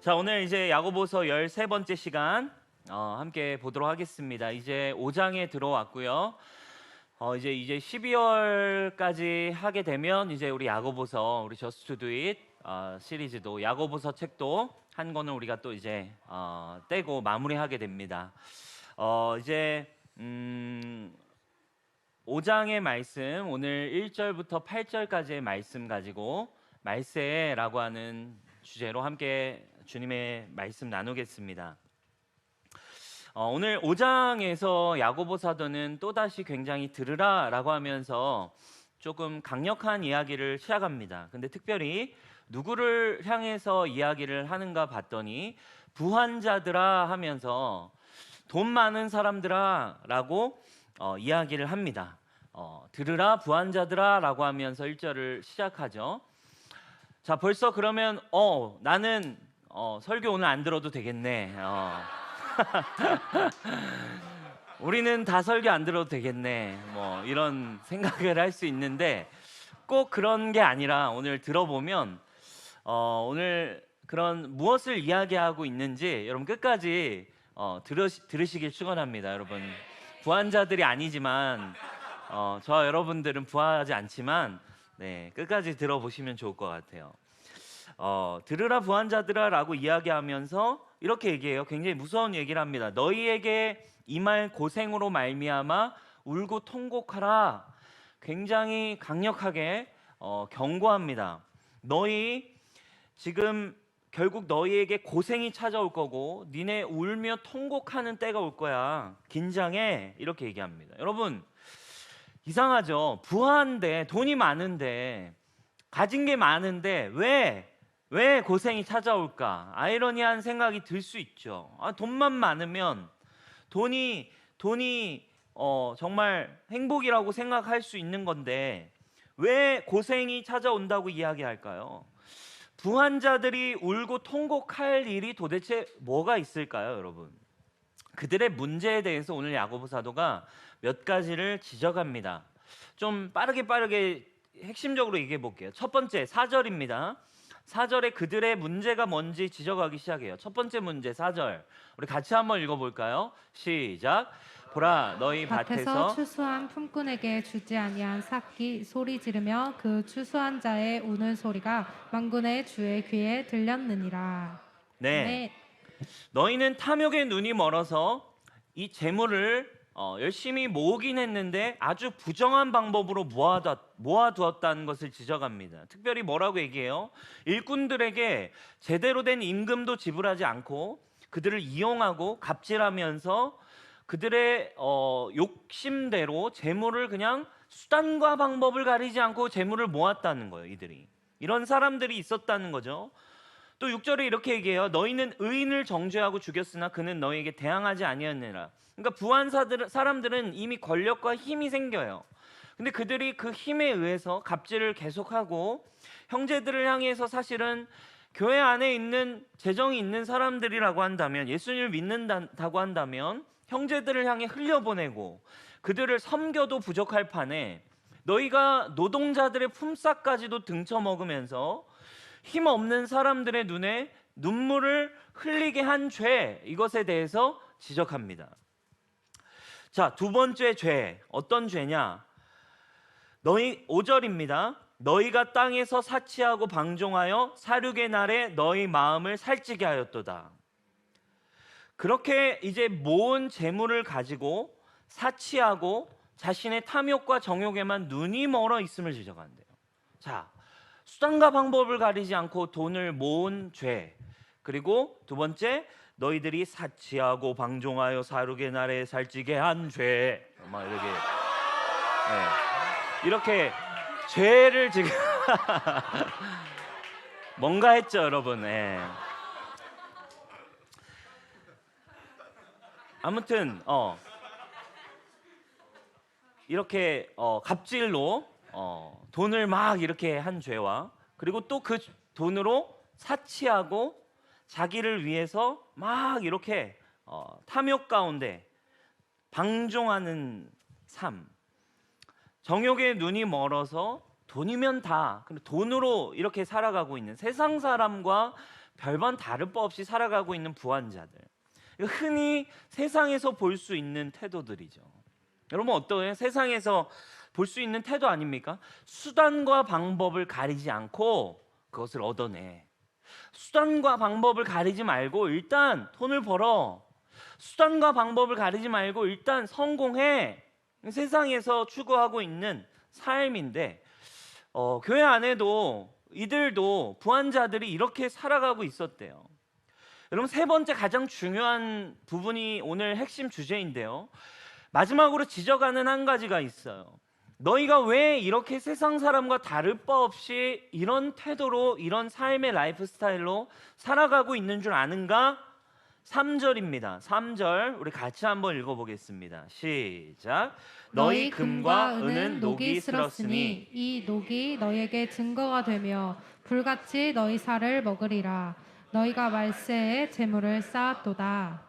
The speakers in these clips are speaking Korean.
자, 오늘 이제 야고보서 13번째 시간 함께 보도록 하겠습니다. 이제 5장에 들어왔고요. 이제 12월까지 하게 되면 이제 우리 야고보서, 우리 Just to Do It 시리즈도, 야고보서 책도 한 권을 우리가 또 이제 떼고 마무리하게 됩니다. 이제 5장의 말씀, 오늘 1절부터 8절까지의 말씀 가지고 말세라고 하는 주제로 함께 주님의 말씀 나누겠습니다. 오늘 5장에서 야고보 사도는 또다시 굉장히 들으라라고 하면서 조금 강력한 이야기를 시작합니다. 근데 특별히 누구를 향해서 이야기를 하는가 봤더니 부한자들아 하면서 돈 많은 사람들아 라고 이야기를 합니다. 들으라 부한자들아 라고 하면서 1절을 시작하죠. 자, 벌써 그러면 나는 설교 오늘 안 들어도 되겠네. 우리는 다 설교 안 들어도 되겠네. 뭐 이런 생각을 할 수 있는데 꼭 그런 게 아니라 오늘 들어보면 오늘 그런 무엇을 이야기하고 있는지 여러분 끝까지 들으시길 축원합니다. 여러분 부한자들이 아니지만 저 여러분들은 부하지 않지만 네, 끝까지 들어보시면 좋을 것 같아요. 들으라 부한자들아 라고 이야기하면서 이렇게 얘기해요. 굉장히 무서운 얘기를 합니다. 너희에게 임할 고생으로 말미암아 울고 통곡하라. 굉장히 강력하게 경고합니다. 너희 지금 결국 너희에게 고생이 찾아올 거고 니네 울며 통곡하는 때가 올 거야. 긴장해. 이렇게 얘기합니다. 여러분 이상하죠? 부한데 돈이 많은데 가진 게 많은데 왜 고생이 찾아올까? 아이러니한 생각이 들 수 있죠. 돈만 많으면 돈이 정말 행복이라고 생각할 수 있는 건데 왜 고생이 찾아온다고 이야기할까요? 부한자들이 울고 통곡할 일이 도대체 뭐가 있을까요, 여러분? 그들의 문제에 대해서 오늘 야고보 사도가 몇 가지를 지적합니다. 좀 빠르게 핵심적으로 얘기해 볼게요. 첫 번째 4절입니다. 4절에 그들의 문제가 뭔지 지적하기 시작해요. 첫 번째 문제 4절 우리 같이 한번 읽어볼까요? 시작. 보라 너희 밭에서 추수한 품꾼에게 주지 아니한 삭기 소리 지르며 그 추수한 자의 우는 소리가 만군의 주의 귀에 들렸느니라. 네. 너희는 탐욕의 눈이 멀어서 이 재물을 열심히 모으긴 했는데 아주 부정한 방법으로 모아두었다는 것을 지적합니다. 특별히 뭐라고 얘기해요? 일꾼들에게 제대로 된 임금도 지불하지 않고 그들을 이용하고 갑질하면서 그들의 욕심대로 재물을 그냥 수단과 방법을 가리지 않고 재물을 모았다는 거예요. 이들이 이런 사람들이 있었다는 거죠. 또 6절에 이렇게 얘기해요. 너희는 의인을 정죄하고 죽였으나 그는 너희에게 대항하지 아니었느니라. 그러니까 부한 사람들은 이미 권력과 힘이 생겨요. 근데 그들이 그 힘에 의해서 갑질을 계속하고 형제들을 향해서 사실은 교회 안에 있는 재정이 있는 사람들이라고 한다면 예수님을 믿는다고 한다면 형제들을 향해 흘려보내고 그들을 섬겨도 부족할 판에 너희가 노동자들의 품삯까지도 등쳐먹으면서 힘없는 사람들의 눈에 눈물을 흘리게 한 죄, 이것에 대해서 지적합니다. 자, 두 번째 죄, 어떤 죄냐? 5절입니다. 너희가 땅에서 사치하고 방종하여 사륙의 날에 너희 마음을 살찌게 하였도다. 그렇게 이제 모은 재물을 가지고 사치하고 자신의 탐욕과 정욕에만 눈이 멀어 있음을 지적한대요. 자, 수단과 방법을 가리지 않고 돈을 모은 죄. 그리고 두 번째, 너희들이 사치하고 방종하여 사륙의 날에 살찌게 한 죄. 이렇게 죄를 지금 뭔가 했죠, 여러분. 아무튼 이렇게 갑질로 돈을 막 이렇게 한 죄와 그리고 또 그 돈으로 사치하고 자기를 위해서 막 이렇게 탐욕 가운데 방종하는 삶, 정욕의 눈이 멀어서 돈이면 다 돈으로 이렇게 살아가고 있는 세상 사람과 별반 다를 바 없이 살아가고 있는 부한자들. 흔히 세상에서 볼 수 있는 태도들이죠. 여러분 어떠해요? 세상에서 볼 수 있는 태도 아닙니까? 수단과 방법을 가리지 않고 그것을 얻어내. 수단과 방법을 가리지 말고 일단 돈을 벌어. 수단과 방법을 가리지 말고 일단 성공해. 세상에서 추구하고 있는 삶인데 교회 안에도 이들도 부한자들이 이렇게 살아가고 있었대요. 여러분 세 번째 가장 중요한 부분이 오늘 핵심 주제인데요. 마지막으로 지적하는 한 가지가 있어요. 너희가 왜 이렇게 세상 사람과 다를 바 없이 이런 태도로 이런 삶의 라이프 스타일로 살아가고 있는 줄 아는가? 3절입니다. 3절 우리 같이 한번 읽어보겠습니다. 시작. 너희 금과 은은 녹이 슬었으니 이 녹이 너희에게 증거가 되며 불같이 너희 살을 먹으리라. 너희가 말세에 재물을 쌓았도다.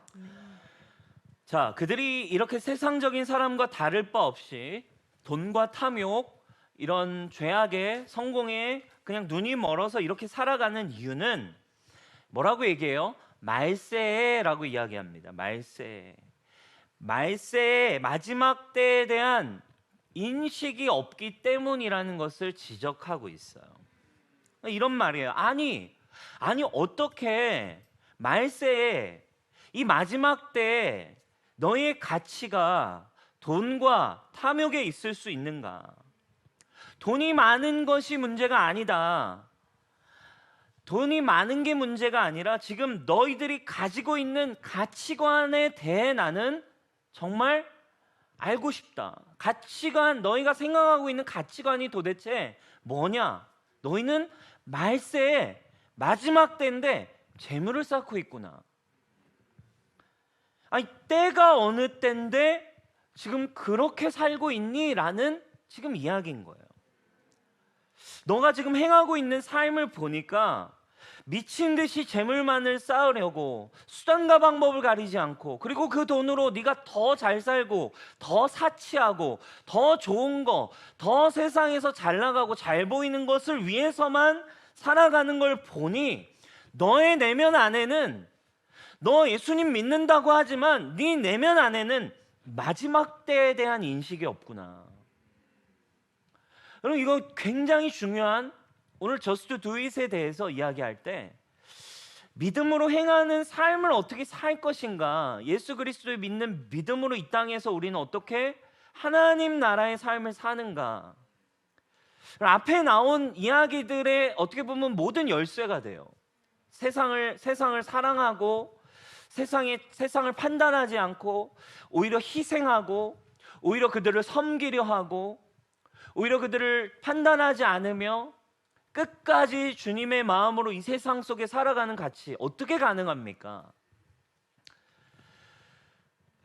자, 그들이 이렇게 세상적인 사람과 다를 바 없이 돈과 탐욕, 이런 죄악에 성공에 그냥 눈이 멀어서 이렇게 살아가는 이유는 뭐라고 얘기해요? 말세라고 이야기합니다. 말세의 마지막 때에 대한 인식이 없기 때문이라는 것을 지적하고 있어요. 이런 말이에요. 아니 어떻게 말세에 이 마지막 때에 너희의 가치가 돈과 탐욕에 있을 수 있는가? 돈이 많은 것이 문제가 아니다. 돈이 많은 게 문제가 아니라 지금 너희들이 가지고 있는 가치관에 대해 나는 정말 알고 싶다. 가치관, 너희가 생각하고 있는 가치관이 도대체 뭐냐? 너희는 말세에 마지막 때인데 재물을 쌓고 있구나. 아니 때가 어느 때인데 지금 그렇게 살고 있니? 라는 지금 이야기인 거예요. 너가 지금 행하고 있는 삶을 보니까 미친 듯이 재물만을 쌓으려고 수단과 방법을 가리지 않고, 그리고 그 돈으로 네가 더 잘 살고 더 사치하고 더 좋은 거, 더 세상에서 잘 나가고 잘 보이는 것을 위해서만 살아가는 걸 보니 너의 내면 안에는, 너 예수님 믿는다고 하지만 네 내면 안에는 마지막 때에 대한 인식이 없구나. 여러분 이거 굉장히 중요한, 오늘 저스트 두잇에 대해서 이야기할 때 믿음으로 행하는 삶을 어떻게 살 것인가, 예수 그리스도를 믿는 믿음으로 이 땅에서 우리는 어떻게 하나님 나라의 삶을 사는가, 앞에 나온 이야기들의 어떻게 보면 모든 열쇠가 돼요. 세상을 사랑하고 세상을 판단하지 않고 오히려 희생하고 오히려 그들을 섬기려 하고 오히려 그들을 판단하지 않으며 끝까지 주님의 마음으로 이 세상 속에 살아가는 가치, 어떻게 가능합니까?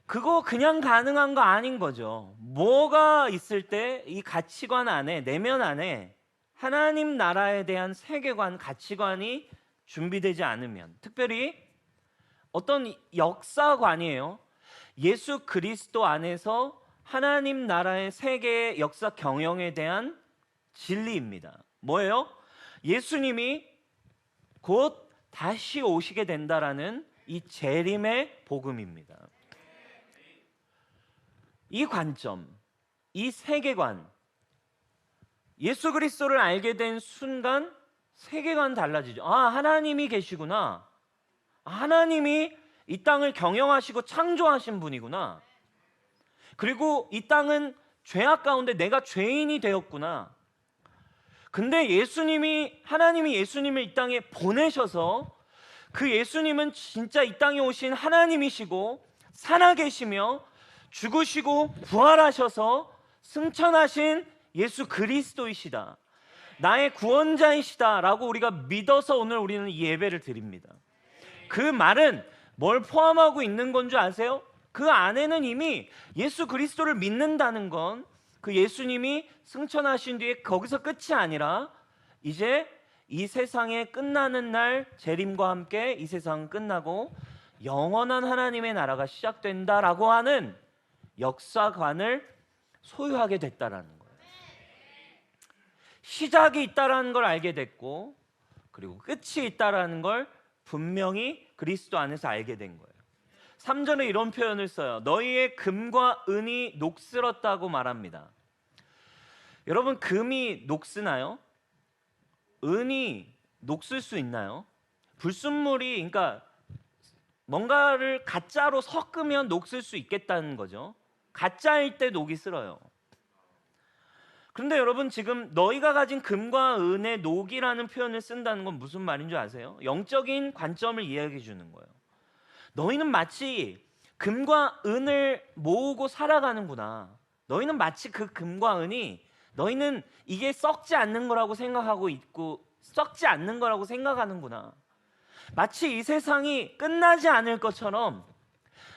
그거 그냥 가능한 거 아닌 거죠. 뭐가 있을 때 이 가치관 안에, 내면 안에 하나님 나라에 대한 세계관, 가치관이 준비되지 않으면, 특별히 어떤 역사관이에요. 예수 그리스도 안에서 하나님 나라의 세계의 역사 경영에 대한 진리입니다. 뭐예요? 예수님이 곧 다시 오시게 된다라는 이 재림의 복음입니다. 이 관점, 이 세계관, 예수 그리스도를 알게 된 순간 세계관 달라지죠. 아, 하나님이 계시구나. 하나님이 이 땅을 경영하시고 창조하신 분이구나. 그리고 이 땅은 죄악 가운데 내가 죄인이 되었구나. 근데 하나님이 예수님을 이 땅에 보내셔서 그 예수님은 진짜 이 땅에 오신 하나님이시고 살아계시며 죽으시고 부활하셔서 승천하신 예수 그리스도이시다, 나의 구원자이시다 라고 우리가 믿어서 오늘 우리는 이 예배를 드립니다. 그 말은 뭘 포함하고 있는 건 줄 아세요? 그 안에는 이미 예수 그리스도를 믿는다는 건 그 예수님이 승천하신 뒤에 거기서 끝이 아니라 이제 이 세상의 끝나는 날 재림과 함께 이 세상은 끝나고 영원한 하나님의 나라가 시작된다라고 하는 역사관을 소유하게 됐다라는 거예요. 시작이 있다라는 걸 알게 됐고 그리고 끝이 있다라는 걸 분명히 그리스도 안에서 알게 된 거예요. 3절에 이런 표현을 써요. 너희의 금과 은이 녹슬었다고 말합니다. 여러분, 금이 녹쓰나요? 은이 녹슬 수 있나요? 불순물이, 그러니까 뭔가를 가짜로 섞으면 녹슬 수 있겠다는 거죠. 가짜일 때 녹이 슬어요. 그런데 여러분, 지금 너희가 가진 금과 은의 녹이라는 표현을 쓴다는 건 무슨 말인 줄 아세요? 영적인 관점을 이야기해 주는 거예요. 너희는 마치 금과 은을 모으고 살아가는구나. 너희는 마치 그 금과 은이, 너희는 이게 썩지 않는 거라고 생각하고 있고 썩지 않는 거라고 생각하는구나. 마치 이 세상이 끝나지 않을 것처럼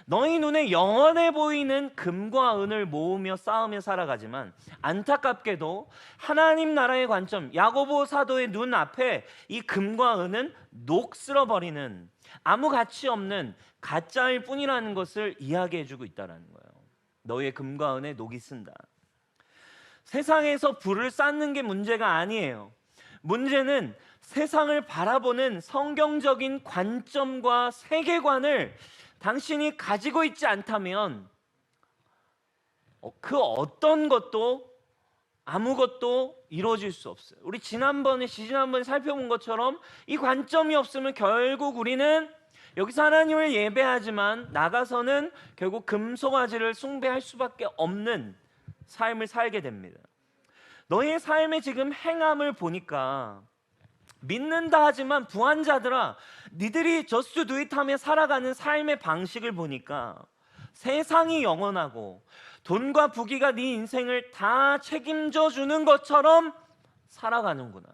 너희 눈에 영원해 보이는 금과 은을 모으며 쌓으며 살아가지만, 안타깝게도 하나님 나라의 관점, 야고보 사도의 눈 앞에 이 금과 은은 녹슬어 버리는, 아무 가치 없는 가짜일 뿐이라는 것을 이야기해 주고 있다는 거예요. 너희의 금과 은에 녹이 쓴다. 세상에서 불을 쌓는 게 문제가 아니에요. 문제는 세상을 바라보는 성경적인 관점과 세계관을 당신이 가지고 있지 않다면 그 어떤 것도, 아무것도 이루어질 수 없어요. 우리 지난번에 살펴본 것처럼 이 관점이 없으면 결국 우리는 여기서 하나님을 예배하지만 나가서는 결국 금송아지를 숭배할 수밖에 없는 삶을 살게 됩니다. 너의 삶의 지금 행함을 보니까 믿는다 하지만 부한자들아, 니들이 just do it 하며 살아가는 삶의 방식을 보니까 세상이 영원하고 돈과 부귀가 네 인생을 다 책임져 주는 것처럼 살아가는구나.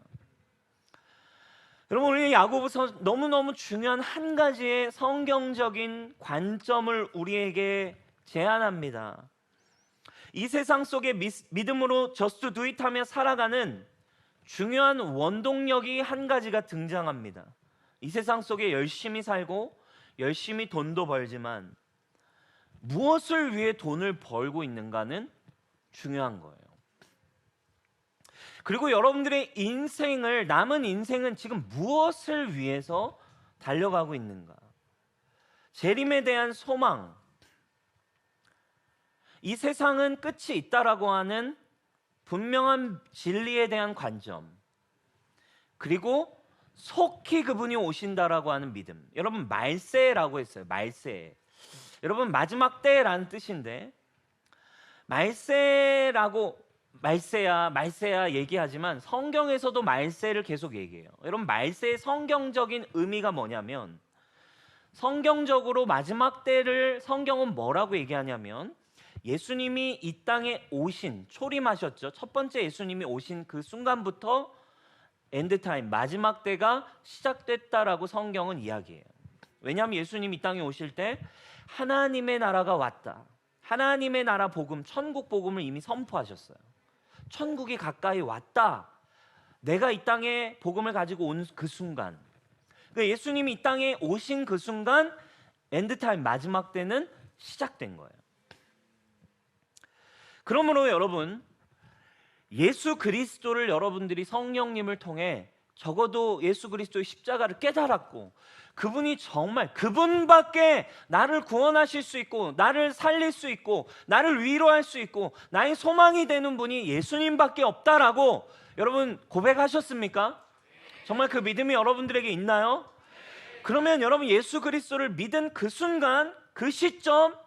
여러분, 우리 야고보서 너무너무 중요한 한 가지의 성경적인 관점을 우리에게 제안합니다. 이 세상 속에 믿음으로 just do it 하며 살아가는 중요한 원동력이 한 가지가 등장합니다. 이 세상 속에 열심히 살고 열심히 돈도 벌지만 무엇을 위해 돈을 벌고 있는가는 중요한 거예요. 그리고 여러분들의 인생을, 남은 인생은 지금 무엇을 위해서 달려가고 있는가? 재림에 대한 소망, 이 세상은 끝이 있다라고 하는 분명한 진리에 대한 관점, 그리고 속히 그분이 오신다라고 하는 믿음. 여러분, 말세라고 했어요. 말세. 여러분, 마지막 때라는 뜻인데, 말세야 얘기하지만 성경에서도 말세를 계속 얘기해요. 여러분, 말세의 성경적인 의미가 뭐냐면, 성경적으로 마지막 때를 성경은 뭐라고 얘기하냐면, 예수님이 이 땅에 오신, 초림하셨죠. 첫 번째 예수님이 오신 그 순간부터 엔드타임, 마지막 때가 시작됐다라고 성경은 이야기해요. 왜냐하면 예수님이 이 땅에 오실 때 하나님의 나라가 왔다, 하나님의 나라 복음, 천국 복음을 이미 선포하셨어요. 천국이 가까이 왔다, 내가 이 땅에 복음을 가지고 온 그 순간, 그러니까 예수님이 이 땅에 오신 그 순간 엔드타임, 마지막 때는 시작된 거예요. 그러므로 여러분, 예수 그리스도를 여러분들이 성령님을 통해 적어도 예수 그리스도의 십자가를 깨달았고, 그분이 정말, 그분밖에 나를 구원하실 수 있고 나를 살릴 수 있고 나를 위로할 수 있고 나의 소망이 되는 분이 예수님밖에 없다라고 여러분 고백하셨습니까? 정말 그 믿음이 여러분들에게 있나요? 그러면 여러분, 예수 그리스도를 믿은 그 순간, 그 시점,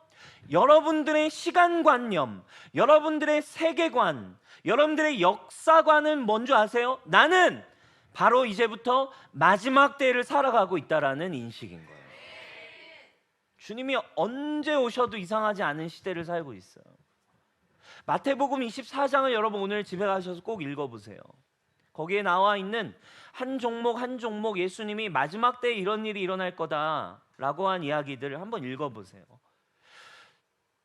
여러분들의 시간관념, 여러분들의 세계관, 여러분들의 역사관은 뭔 줄 아세요? 나는 바로 이제부터 마지막 때를 살아가고 있다라는 인식인 거예요. 주님이 언제 오셔도 이상하지 않은 시대를 살고 있어요. 마태복음 24장을 여러분 오늘 집에 가셔서 꼭 읽어보세요. 거기에 나와 있는 한 종목 한 종목 예수님이 마지막 때에 이런 일이 일어날 거다라고 한 이야기들을 한번 읽어보세요.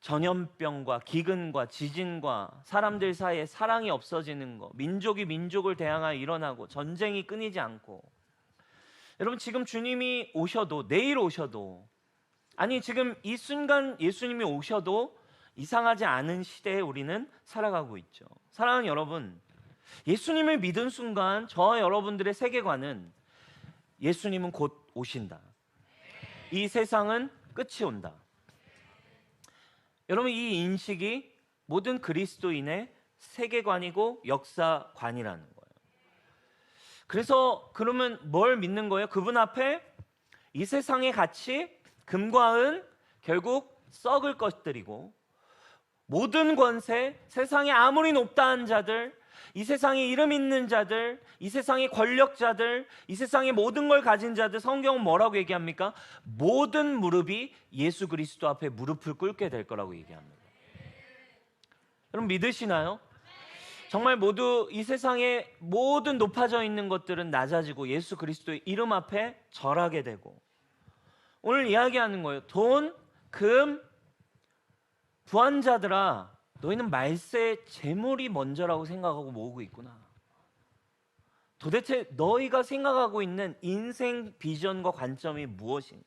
전염병과 기근과 지진과 사람들 사이에 사랑이 없어지는 거, 민족이 민족을 대항하여 일어나고 전쟁이 끊이지 않고, 여러분 지금 주님이 오셔도, 내일 오셔도, 아니 지금 이 순간 예수님이 오셔도 이상하지 않은 시대에 우리는 살아가고 있죠. 사랑하는 여러분, 예수님을 믿은 순간 저와 여러분들의 세계관은 예수님은 곧 오신다. 이 세상은 끝이 온다. 여러분, 이 인식이 모든 그리스도인의 세계관이고 역사관이라는 거예요. 그래서 그러면 뭘 믿는 거예요? 그분 앞에 이 세상의 가치, 금과 은 결국 썩을 것들이고, 모든 권세, 세상에 아무리 높다 한 자들, 이 세상에 이름 있는 자들, 이 세상의 권력자들, 이 세상의 모든 걸 가진 자들, 성경은 뭐라고 얘기합니까? 모든 무릎이 예수 그리스도 앞에 무릎을 꿇게 될 거라고 얘기합니다. 여러분 믿으시나요? 정말 모두 이 세상에 모든 높아져 있는 것들은 낮아지고 예수 그리스도의 이름 앞에 절하게 되고, 오늘 이야기하는 거예요. 돈, 금, 부한자들아, 너희는 말세의 재물이 먼저라고 생각하고 모으고 있구나. 도대체 너희가 생각하고 있는 인생 비전과 관점이 무엇인가?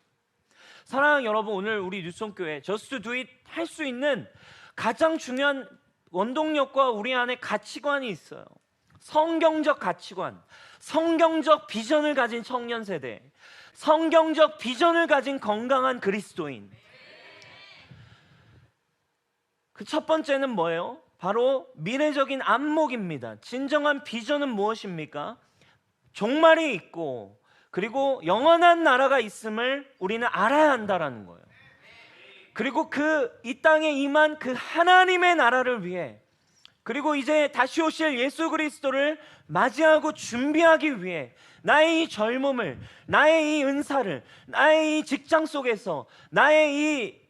사랑하는 여러분, 오늘 우리 뉴스홈교회 Just Do It 할 수 있는 가장 중요한 원동력과 우리 안에 가치관이 있어요. 성경적 가치관, 성경적 비전을 가진 청년 세대, 성경적 비전을 가진 건강한 그리스도인. 그 첫 번째는 뭐예요? 바로 미래적인 안목입니다. 진정한 비전은 무엇입니까? 종말이 있고 그리고 영원한 나라가 있음을 우리는 알아야 한다라는 거예요. 그리고 이 땅에 임한 그 하나님의 나라를 위해, 그리고 이제 다시 오실 예수 그리스도를 맞이하고 준비하기 위해 나의 이 젊음을, 나의 이 은사를, 나의 이 직장 속에서, 나의 이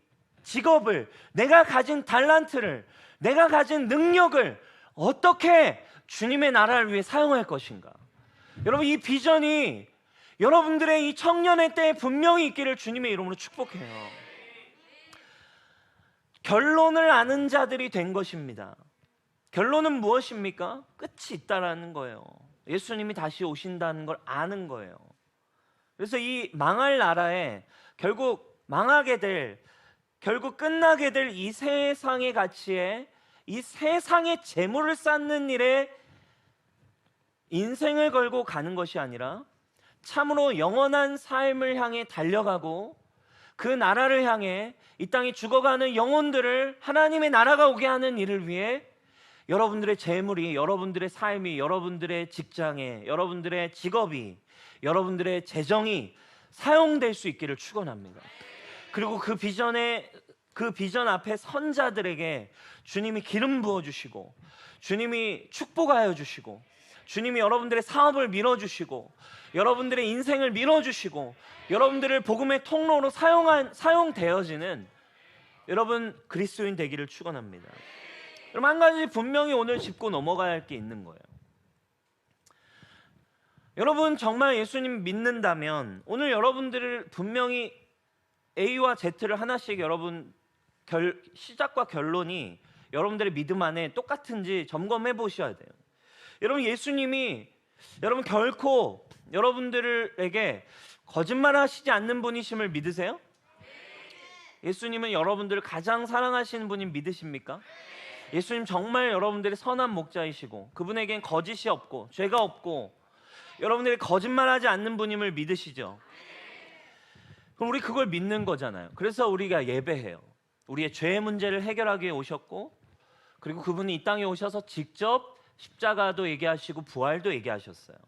직업을, 내가 가진 달란트를, 내가 가진 능력을 어떻게 주님의 나라를 위해 사용할 것인가. 여러분, 이 비전이 여러분들의 이 청년의 때에 분명히 있기를 주님의 이름으로 축복해요. 결론을 아는 자들이 된 것입니다. 결론은 무엇입니까? 끝이 있다라는 거예요. 예수님이 다시 오신다는 걸 아는 거예요. 그래서 이 망할 나라에 결국 망하게 될, 결국 끝나게 될 이 세상의 가치에, 이 세상의 재물을 쌓는 일에 인생을 걸고 가는 것이 아니라 참으로 영원한 삶을 향해 달려가고, 그 나라를 향해 이 땅에 죽어가는 영혼들을 하나님의 나라가 오게 하는 일을 위해 여러분들의 재물이, 여러분들의 삶이, 여러분들의 직장에, 여러분들의 직업이, 여러분들의 재정이 사용될 수 있기를 축원합니다. 그리고 그 비전 앞에 선 자들에게 주님이 기름 부어 주시고, 주님이 축복하여 주시고, 주님이 여러분들의 사업을 밀어주시고, 여러분들의 인생을 밀어주시고, 여러분들을 복음의 통로로 사용되어지는 여러분 그리스도인 되기를 축원합니다. 그럼 한 가지 분명히 오늘 짚고 넘어가야 할 게 있는 거예요. 여러분 정말 예수님 믿는다면 오늘 여러분들을 분명히 A와 Z를 하나씩 여러분 시작과 결론이 여러분들의 믿음 안에 똑같은지 점검해 보셔야 돼요. 여러분 예수님이 여러분 결코 여러분들에게 거짓말하시지 않는 분이심을 믿으세요? 예수님은 여러분들을 가장 사랑하시는 분인 믿으십니까? 예수님 정말 여러분들의 선한 목자이시고 그분에겐 거짓이 없고 죄가 없고 여러분들이 거짓말하지 않는 분임을 믿으시죠? 그럼 우리 그걸 믿는 거잖아요. 그래서 우리가 예배해요. 우리의 죄의 문제를 해결하기 위해 오셨고, 그리고 그분이 이 땅에 오셔서 직접 십자가도 얘기하시고 부활도 얘기하셨어요.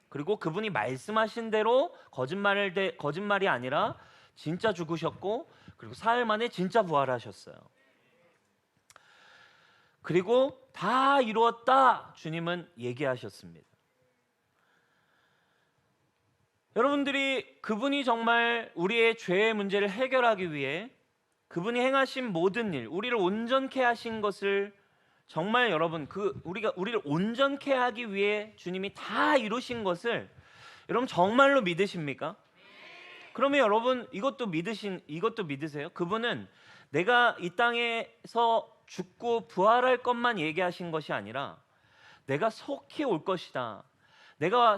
그리고 그분이 말씀하신 대로 거짓말이 아니라 진짜 죽으셨고, 그리고 사흘 만에 진짜 부활하셨어요. 그리고 다 이루었다 주님은 얘기하셨습니다. 여러분들이 그분이 정말 우리의 죄의 문제를 해결하기 위해 그분이 행하신 모든 일, 우리를 온전케 하신 것을 정말 여러분 우리를 온전케 하기 위해 주님이 다 이루신 것을 여러분 정말로 믿으십니까? 그러면 여러분 이것도 믿으세요? 그분은 내가 이 땅에서 죽고 부활할 것만 얘기하신 것이 아니라 내가 속히 올 것이다. 내가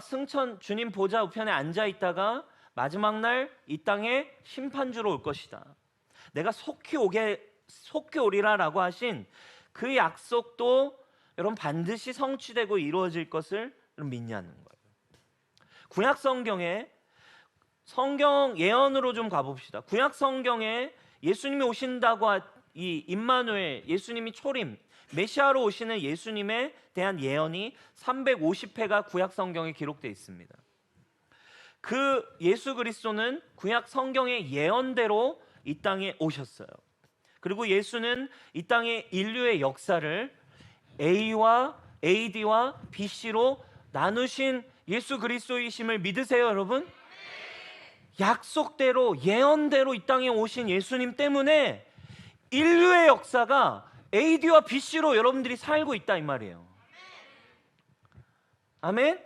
주님 보좌 우편에 앉아 있다가 마지막 날 이 땅에 심판주로 올 것이다. 내가 속히 오리라라고 하신 그 약속도 여러분 반드시 성취되고 이루어질 것을 믿냐는 거예요. 구약 성경에 성경 예언으로 좀 가봅시다. 구약 성경에 예수님이 오신다고 이 임마누엘, 예수님이 초림, 메시아로 오시는 예수님에 대한 예언이 350회가 구약 성경에 기록되어 있습니다. 그 예수 그리스도는 구약 성경의 예언대로 이 땅에 오셨어요. 그리고 예수는 이 땅의 인류의 역사를 AD와 BC로 나누신 예수 그리스도이심을 믿으세요, 여러분? 약속대로 예언대로 이 땅에 오신 예수님 때문에 인류의 역사가 AD와 BC로 여러분들이 살고 있다 이 말이에요. 아멘?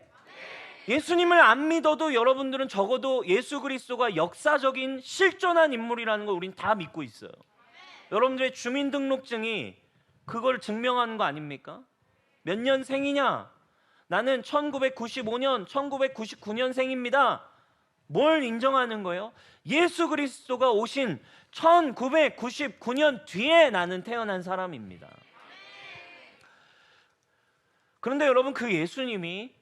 예수님을 안 믿어도 여러분들은 적어도 예수 그리스도가 역사적인 실존한 인물이라는 걸 우린 다 믿고 있어요. 여러분들의 주민등록증이 그걸 증명하는 거 아닙니까? 몇 년생이냐? 나는 1995년, 1999년생입니다. 뭘 인정하는 거예요? 예수 그리스도가 오신 1999년 뒤에 나는 태어난 사람입니다. 그런데 여러분, 그 예수님이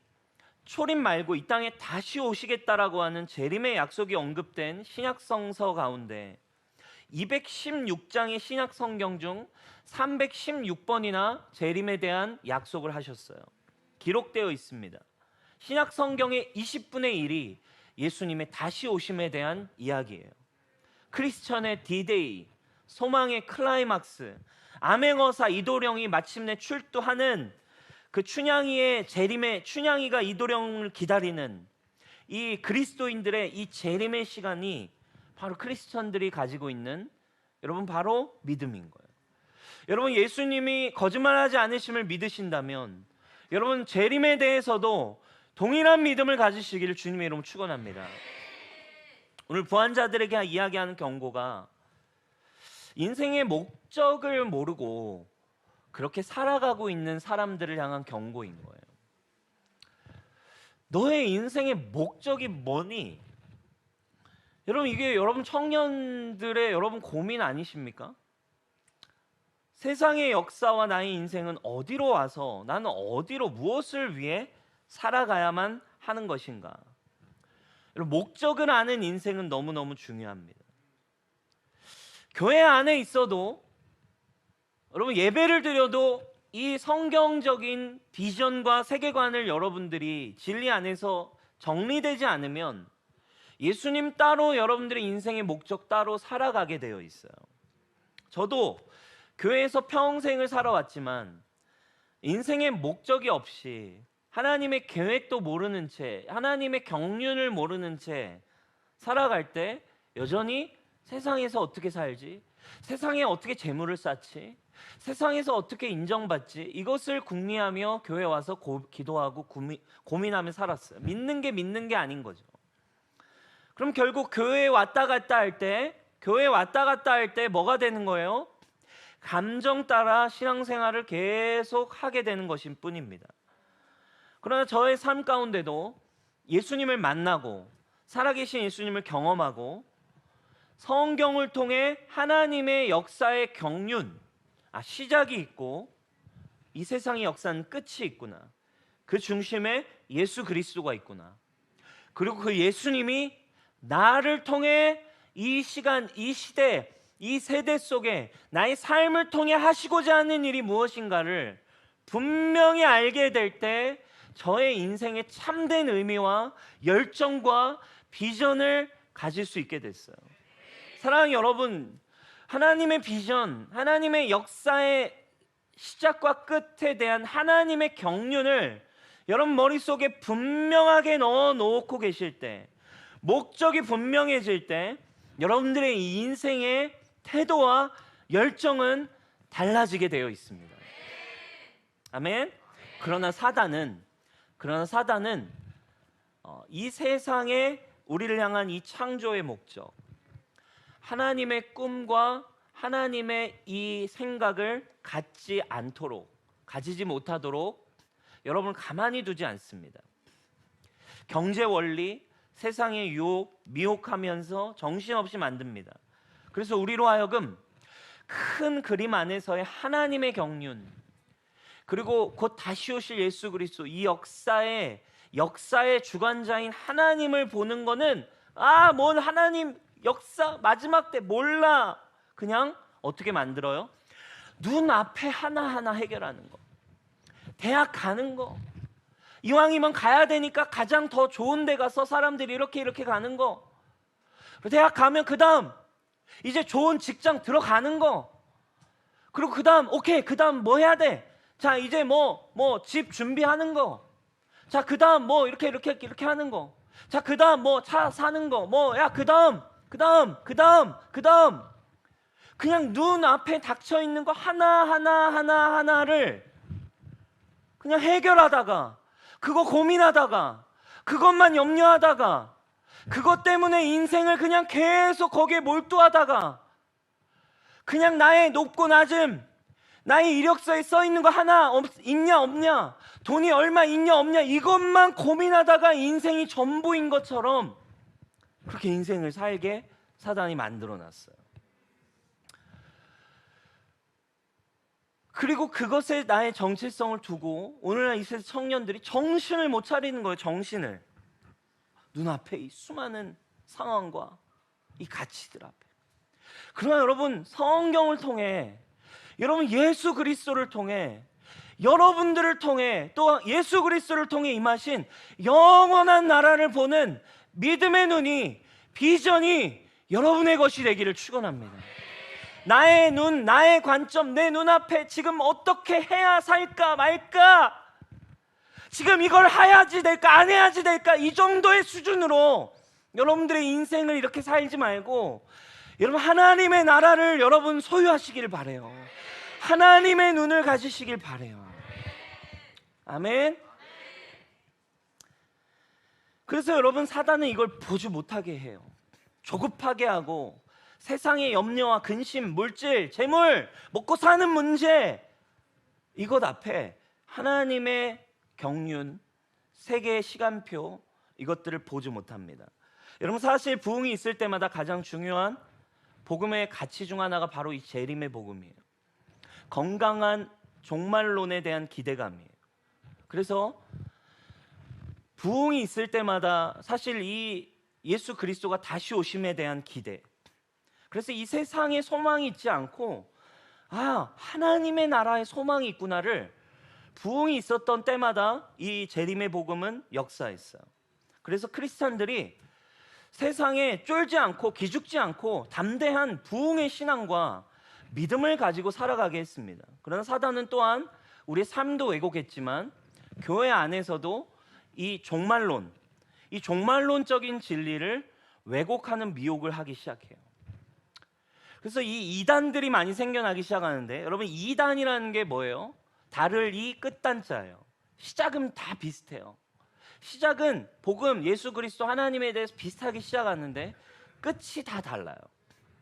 초림 말고 이 땅에 다시 오시겠다라고 하는 재림의 약속이 언급된 신약성서 가운데 216장의 신약성경 중 316번이나 재림에 대한 약속을 하셨어요. 기록되어 있습니다. 신약성경의 20분의 1이 예수님의 다시 오심에 대한 이야기예요. 크리스천의 디데이, 소망의 클라이막스, 암행어사 이도령이 마침내 출두하는 그 춘향이의 재림의, 춘향이가 이도령을 기다리는 이 그리스도인들의 이 재림의 시간이 바로 크리스천들이 가지고 있는, 여러분, 바로 믿음인 거예요. 여러분, 예수님이 거짓말하지 않으심을 믿으신다면 여러분, 재림에 대해서도 동일한 믿음을 가지시기를 주님의 이름으로 축원합니다. 오늘 부한자들에게 이야기하는 경고가 인생의 목적을 모르고 그렇게 살아가고 있는 사람들을 향한 경고인 거예요. 너의 인생의 목적이 뭐니? 여러분, 이게 여러분 청년들의 여러분 고민 아니십니까? 세상의 역사와 나의 인생은 어디로 와서 나는 어디로 무엇을 위해 살아가야만 하는 것인가? 여러분, 목적을 아는 인생은 너무너무 중요합니다. 교회 안에 있어도 여러분 예배를 드려도 이 성경적인 비전과 세계관을 여러분들이 진리 안에서 정리되지 않으면 예수님 따로 여러분들의 인생의 목적 따로 살아가게 되어 있어요. 저도 교회에서 평생을 살아왔지만 인생의 목적이 없이 하나님의 계획도 모르는 채, 하나님의 경륜을 모르는 채 살아갈 때 여전히 세상에서 어떻게 살지? 세상에 어떻게 재물을 쌓지? 세상에서 어떻게 인정받지? 이것을 궁리하며 교회 와서 기도하고 고민하며 살았어요. 믿는 게 아닌 거죠. 그럼 결국 교회에 왔다 갔다 할 때 뭐가 되는 거예요? 감정 따라 신앙생활을 계속 하게 되는 것일 뿐입니다. 그러나 저의 삶 가운데도 예수님을 만나고 살아계신 예수님을 경험하고 성경을 통해 하나님의 역사의 경륜, 시작이 있고 이 세상의 역사는 끝이 있구나. 그 중심에 예수 그리스도가 있구나. 그리고 그 예수님이 나를 통해 이 시간, 이 시대, 이 세대 속에 나의 삶을 통해 하시고자 하는 일이 무엇인가를 분명히 알게 될 때 저의 인생의 참된 의미와 열정과 비전을 가질 수 있게 됐어요. 사랑하는 여러분, 하나님의 비전, 하나님의 역사의 시작과 끝에 대한 하나님의 경륜을 여러분 머릿속에 분명하게 넣어 놓고 계실 때, 목적이 분명해질 때 여러분들의 이 인생의 태도와 열정은 달라지게 되어 있습니다. 아멘. 그러나 사단은 이 세상에 우리를 향한 이 창조의 목적, 하나님의 꿈과 하나님의 이 생각을 가지지 못하도록 여러분을 가만히 두지 않습니다. 경제 원리, 세상의 유혹, 미혹하면서 정신없이 만듭니다. 그래서 우리로 하여금 큰 그림 안에서의 하나님의 경륜, 그리고 곧 다시 오실 예수 그리스도, 이 역사의 주관자인 하나님을 보는 것은 뭔 하나님 역사 마지막 때 몰라. 그냥 어떻게 만들어요? 눈앞에 하나하나 해결하는 거. 대학 가는 거. 이왕이면 가야 되니까 가장 더 좋은 데 가서 사람들이 이렇게 가는 거. 대학 가면 그 다음 이제 좋은 직장 들어가는 거. 그리고 그 다음 오케이, 그 다음 뭐 해야 돼? 자, 이제 뭐 집 준비하는 거. 자, 그 다음 뭐 이렇게 하는 거. 자, 그 다음 뭐 차 사는 거. 그 다음 그냥 눈앞에 닥쳐 있는 거 하나를 그냥 해결하다가, 그거 고민하다가, 그것만 염려하다가, 그것 때문에 인생을 그냥 계속 거기에 몰두하다가, 그냥 나의 높고 낮음, 나의 이력서에 써 있는 거 하나 있냐 없냐, 돈이 얼마 있냐 없냐, 이것만 고민하다가 인생이 전부인 것처럼 그렇게 인생을 살게 사단이 만들어 놨어요. 그리고 그것에 나의 정체성을 두고 오늘날 이 세대 청년들이 정신을 못 차리는 거예요. 정신을. 눈앞에 이 수많은 상황과 이 가치들 앞에. 그러나 여러분, 성경을 통해, 여러분 예수 그리스도를 통해, 여러분들을 통해, 또 예수 그리스도를 통해 임하신 영원한 나라를 보는 믿음의 눈이, 비전이 여러분의 것이 되기를 축원합니다. 나의 눈, 나의 관점, 내 눈앞에 지금 어떻게 해야 살까 말까, 지금 이걸 해야지 될까 안 해야지 될까, 이 정도의 수준으로 여러분들의 인생을 이렇게 살지 말고, 여러분 하나님의 나라를 여러분 소유하시길 바래요. 하나님의 눈을 가지시길 바래요. 아멘. 그래서 여러분, 사단은 이걸 보지 못하게 해요. 조급하게 하고, 세상의 염려와 근심, 물질, 재물, 먹고 사는 문제, 이것 앞에 하나님의 경륜, 세계의 시간표, 이것들을 보지 못합니다. 여러분, 사실 부흥이 있을 때마다 가장 중요한 복음의 가치 중 하나가 바로 이 재림의 복음이에요. 건강한 종말론에 대한 기대감이에요. 그래서 부흥이 있을 때마다 사실 이 예수 그리스도가 다시 오심에 대한 기대, 그래서 이 세상에 소망이 있지 않고 하나님의 나라에 소망이 있구나를 부흥이 있었던 때마다 이 재림의 복음은 역사했어요. 그래서 크리스찬들이 세상에 쫄지 않고 기죽지 않고 담대한 부흥의 신앙과 믿음을 가지고 살아가게 했습니다. 그러나 사단은 또한 우리의 삶도 왜곡했지만 교회 안에서도 이 종말론적인 진리를 왜곡하는 미혹을 하기 시작해요. 그래서 이 이단들이 많이 생겨나기 시작하는데, 여러분 이단이라는 게 뭐예요? 달을 이 끝단자예요. 시작은 다 비슷해요. 시작은 복음, 예수 그리스도 하나님에 대해서 비슷하게 시작하는데 끝이 다 달라요.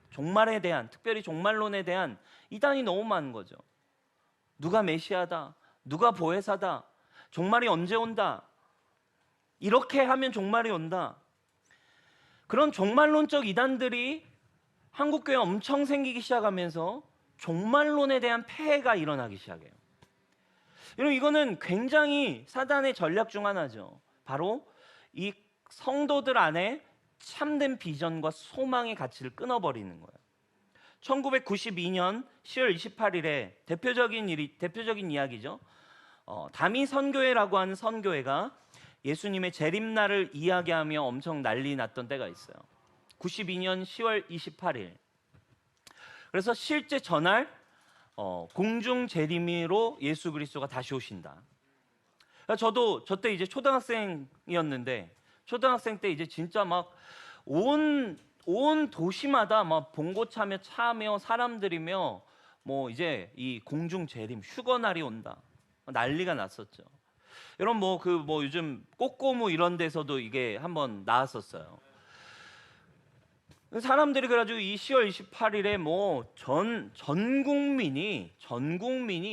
종말에 대한, 특별히 종말론에 대한 이단이 너무 많은 거죠. 누가 메시아다, 누가 보혜사다, 종말이 언제 온다, 이렇게 하면 종말이 온다. 그런 종말론적 이단들이 한국교회에 엄청 생기기 시작하면서 종말론에 대한 폐해가 일어나기 시작해요. 여러분, 이거는 굉장히 사단의 전략 중 하나죠. 바로 이 성도들 안에 참된 비전과 소망의 가치를 끊어버리는 거예요. 1992년 10월 28일에 대표적인 이야기죠. 다미 선교회라고 하는 선교회가 예수님의 재림날을 이야기하며 엄청 난리 났던 때가 있어요. 92년 10월 28일. 그래서 실제 전날 공중 재림으로 예수 그리스도가 다시 오신다. 저 때 이제 초등학생이었는데, 초등학생 때 이제 진짜 막 온 도시마다 막 봉고차며 사람들이며 뭐 이제 이 공중 재림 휴거날이 온다, 난리가 났었죠. 여러분 요즘 꼬꼬무 이런 데서도 이게 한번 나왔었어요. 사람들이 그래가지고 이 10월 28일에 전 국민이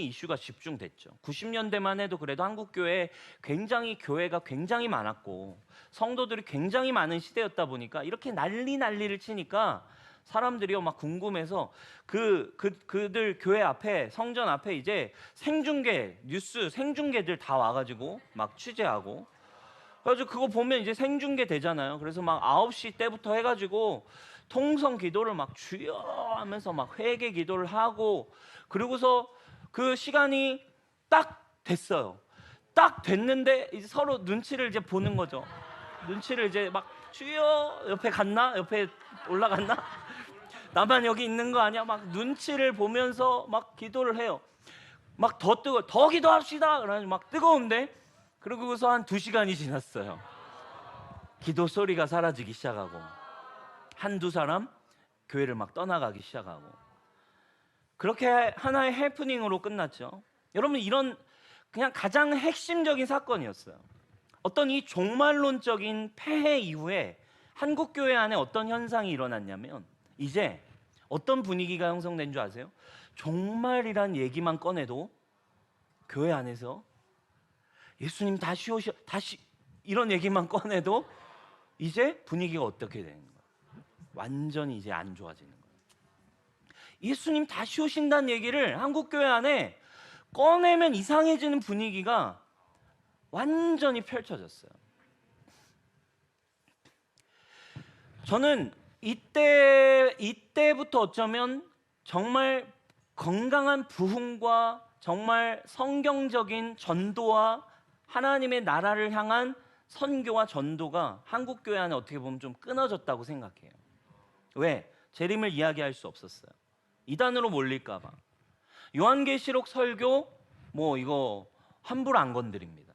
이슈가 집중됐죠. 90년대만 해도 그래도 한국 교회가 굉장히 많았고 성도들이 굉장히 많은 시대였다 보니까 이렇게 난리를 치니까 사람들이 막 궁금해서 그들 교회 앞에, 성전 앞에 이제 뉴스 생중계들 다 와가지고 막 취재하고, 그래가지고 그거 보면 이제 생중계 되잖아요. 그래서 막 9시 때부터 해가지고 통성 기도를 막 주여 하면서 막 회개 기도를 하고, 그리고서 그 시간이 딱 됐어요. 딱 됐는데 이제 서로 눈치를 이제 보는 거죠. 눈치를 이제 막 주여 옆에 갔나? 옆에 올라갔나? 나만 여기 있는 거 아니야? 막 눈치를 보면서 막 기도를 해요. 막 더 뜨거, 더 기도합시다. 그러면 막 뜨거운데, 그러고서 한 2시간이 지났어요. 기도 소리가 사라지기 시작하고 한두 사람 교회를 막 떠나가기 시작하고, 그렇게 하나의 해프닝으로 끝났죠. 여러분, 이런 그냥 가장 핵심적인 사건이었어요. 어떤 이 종말론적인 폐해 이후에 한국 교회 안에 어떤 현상이 일어났냐면, 이제 어떤 분위기가 형성된 줄 아세요? 종말이란 얘기만 꺼내도 교회 안에서 예수님 다시 이런 얘기만 꺼내도 이제 분위기가 어떻게 되는 거예요? 완전히 이제 안 좋아지는 거예요. 예수님 다시 오신다는 얘기를 한국 교회 안에 꺼내면 이상해지는 분위기가 완전히 펼쳐졌어요. 저는 이때부터 어쩌면 정말 건강한 부흥과 정말 성경적인 전도와 하나님의 나라를 향한 선교와 전도가 한국 교회 안에 어떻게 보면 좀 끊어졌다고 생각해요. 왜? 재림을 이야기할 수 없었어요. 이단으로 몰릴까 봐. 요한계시록 설교 뭐 이거 함부로 안 건드립니다.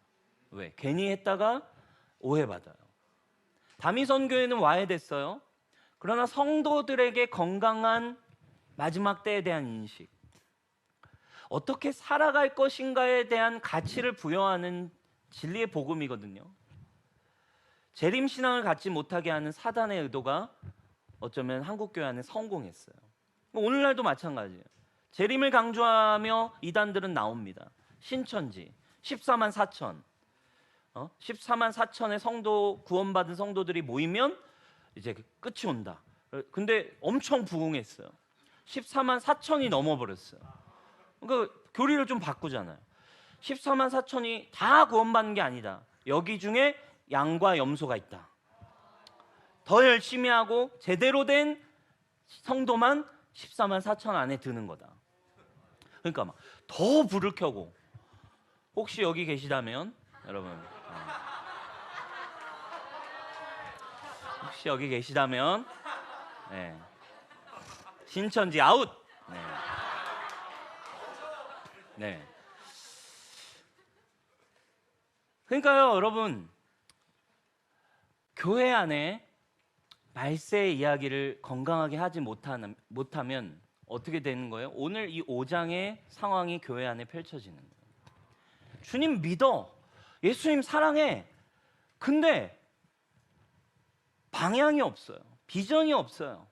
왜? 괜히 했다가 오해받아요. 다미선교회는 와야 됐어요. 그러나 성도들에게 건강한 마지막 때에 대한 인식, 어떻게 살아갈 것인가에 대한 가치를 부여하는 진리의 복음이거든요. 재림신앙을 갖지 못하게 하는 사단의 의도가 어쩌면 한국교회 안에 성공했어요. 오늘날도 마찬가지예요. 재림을 강조하며 이단들은 나옵니다. 신천지 14만 4천 14만 4천의 성도, 구원받은 성도들이 모이면 이제 끝이 온다. 근데 엄청 부흥했어요. 14만 4천이 넘어버렸어요. 그러니까 교리를 좀 바꾸잖아요. 14만 4천이 다 구원받는 게 아니다. 여기 중에 양과 염소가 있다. 더 열심히 하고 제대로 된 성도만 14만 4천 안에 드는 거다. 그러니까 막 더 불을 켜고, 혹시 여기 계시다면 여러분, 혹시 여기 계시다면 네. 신천지 아웃. 네. 네. 그러니까요, 여러분, 교회 안에 말세의 이야기를 건강하게 하지 못하면 어떻게 되는 거예요? 오늘 이 5장의 상황이 교회 안에 펼쳐지는 거예요. 주님 믿어, 예수님 사랑해. 근데 방향이 없어요. 비전이 없어요.